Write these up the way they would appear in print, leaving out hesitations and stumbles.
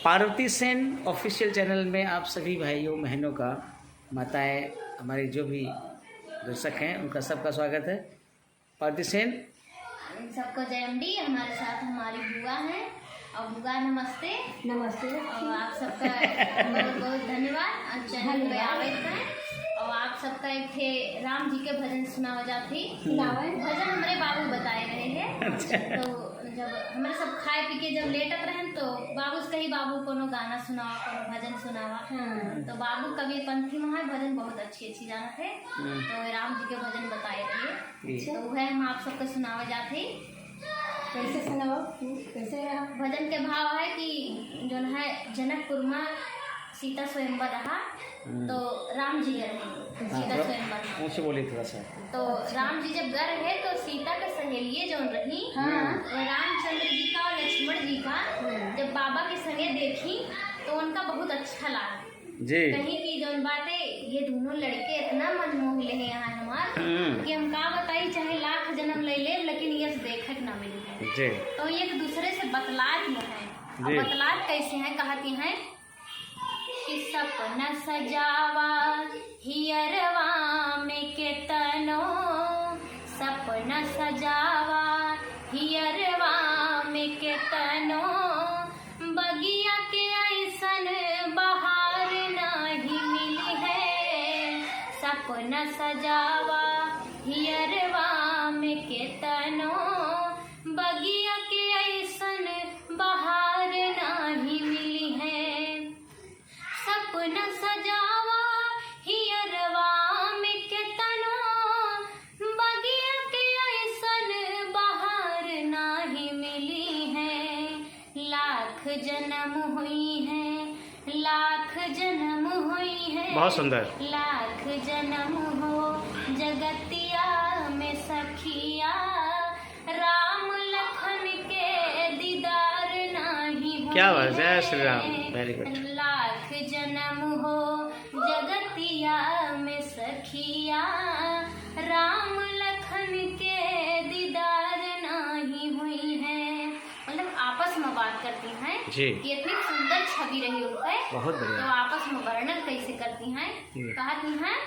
Parvati Sen official channel में आप सभी भाइयों बहनों का, माताएं, हमारे जो भी दर्शक हैं उनका सबका स्वागत है। पार्वती सेन सबको जय अम्बी। हमारे साथ हमारी बुआ हैं और बुआ नमस्ते। नमस्ते और आप सबका बहुत बहुत धन्यवाद। और चैनल पे आवे हैं और आप सबका एक थे राम जी के भजन सुनावा जाती। भजन हमारे बाबू बताए रहे हैं। तो जब हमारे सब खाए पी के जब लेटत रहे तो बाबू से कही बाबू कोनो गाना सुनावा, कोनो भजन सुनावा। तो बाबू कवि पंथी महा भजन बहुत अच्छी जाना थे। तो राम जी के भजन बताए रहे, तो वह हम आप सबको सुनावा जाते। कैसे सुनाओ? कैसे रहा? भजन के भाव है कि जो है जनकपुर में सीता स्वयंवर रहा, तो राम जी रहे सीता स्वयंवर। मुझसे बोलिए थोड़ा सा। तो राम जी जब घर रहे तो सीता के सहेलिये जो रही, वह रामचंद्र जी का और लक्ष्मण जी का जब बाबा के संगे देखी तो उनका बहुत अच्छा लगा जी। कहीं की जो बातें ये दोनों लड़के इतना मनमोह ले हैं यहाँ हमार कि हम का बताई चाहे लाख जन्म ले ले, लेकिन ये देखे ना मिले जी। तो एक दूसरे से बतलात में है। और बतलात कैसे हैं? कहती हैं कि सपना सजावा हियरवा में केतनो, सपना सजावा हियरवा में केतनो, बगिया के ऐसन बहार नहीं मिली है। सपना सजावा हियरवा में केतनो, बगिया के ऐसन बहार नहीं मिली है। सपना सजावा हियरवा में केतनो, बगिया के ऐसन बहार नहीं मिली है। लाख जन्म हुई है, लाख जन्म हुई है, बहुत सुंदर। लाख जन्म हो जगतिया में सखिया, राम लखन के दीदार नहीं हुई। क्या बात है, श्री राम, वेरी गुड। लाख जन्म हो जगतिया में सखिया, राम लखन के दीदार नहीं हुई है। मतलब आपस में बात करती हैं जी। कि इतनी सुंदर छवि रही उनके। बहुत बढ़िया। तो आपस में वर्णन कैसे करती हैं? कहती हैं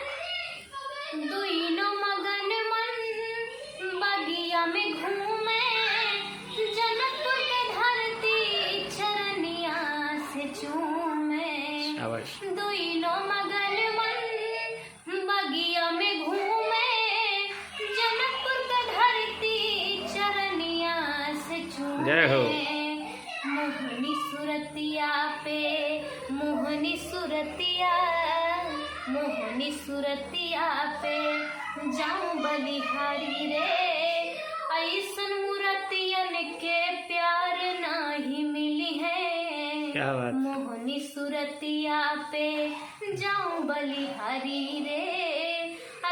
दुइनो मगन मन बगिया में घूमे, जनकपुर के धरती चरनिया से चूमे। दुइनो मगन मन बगिया में घूमे, जनकपुर के धरती चरनिया से चूमे। मोहनी सुरतिया पे मोहनी सुरतिया, मोहनी सुरतिया पे जाऊं बलिहारी रे, ऐसन मूर्तियन के प्यार नहीं मिली है। क्या बात। मोहनी सुरतिया पे जाऊं बलिहारी रे,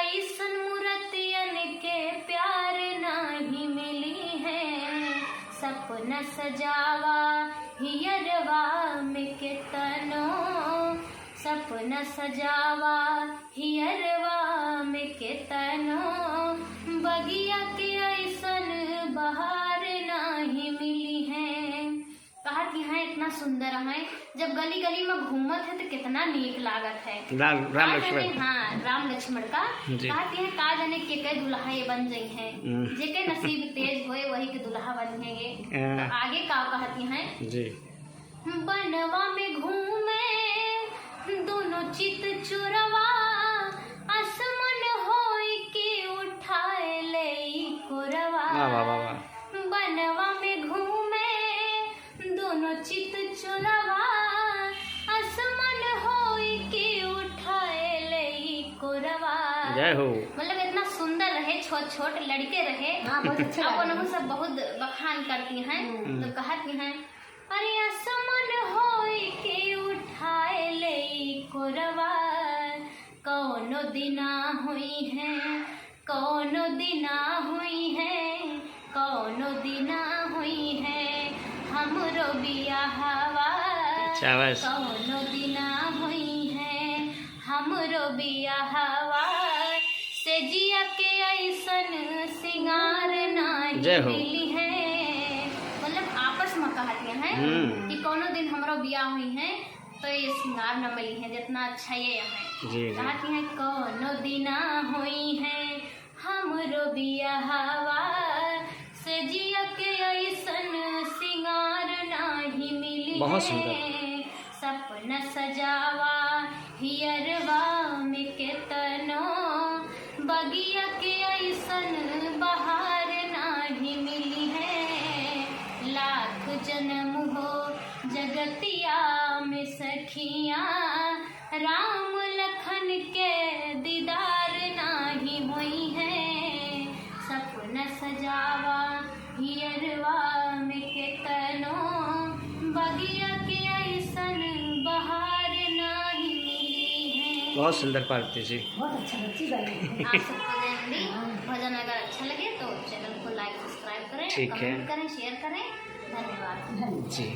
ऐसन मूर्तियन के प्यार नहीं मिली है। सपना सजावा हियरवा में केतनो, सपना सजावा हियरवा में केतनो, बगिया के ऐसन बहार नहीं मिली है। कहा कि हाँ इतना सुंदर है, जब गली गली में घूमत है तो कितना नीक लागत है। राम लक्ष्मण। हाँ, राम लक्ष्मण का कहती है का जाने के दुल्हा ये बन गई है, जेके नसीब तेज होए वही के दुल्हा बनेंगे। तो आगे का कहती हैं जी। बनवा में घूमे दोनों चित चुरवा, आसमान होई के उठाए ले कोरवा। बनवा में घूमे दोनों चित चुरवा, आसमान होई के उठाए ले कोरवा। जय हो। मतलब इतना सुंदर रहे, छोट छोट लड़के रहे। बहुत अच्छा अपन सब बहुत बखान करती हैं। तो कहती हैं अरे आसमान होई के उठाए ले कोरवा, कौनो दिना हुई है, कौनो दिना हुई है, कौनो दिना हुई है हमरो बियाहवा। कौनो दिना हुई है हमरो बियाहवा, से जिया के ऐसन सिंगार नहीं मिली है। मतलब आपस में कहतियाँ हैं कि कोनो दिन हमरो बियाह हुई है तो ये श्रृंगार न मिली है जितना अच्छा ये है। जी कहती हैं कोनो दिना हुई है हमरो बियाहवा से जिया के ऐसन श्रृंगार नाही मिली बहुत है। सुंदर। सपना सजावा हियरवा में केतनो बगिया के ऐसन बहार नाही मिली है। लाख जन्म हो जगतिया में सखिया राम लखन के दीदार नाही हुई है। सपना सजावा हियरवा में केतनो बगिया के ऐसन बहार नाही मिली है। बहुत सुंदर पार्वती जी। बहुत अच्छा बच्ची बनी। आप सबको जय हिंदी। भजन अगर अच्छा लगे तो चैनल को लाइक सब्सक्राइब करें, ठीक है। कमेंट करें, शेयर करें। धन्यवाद। धन्यवाद। जी।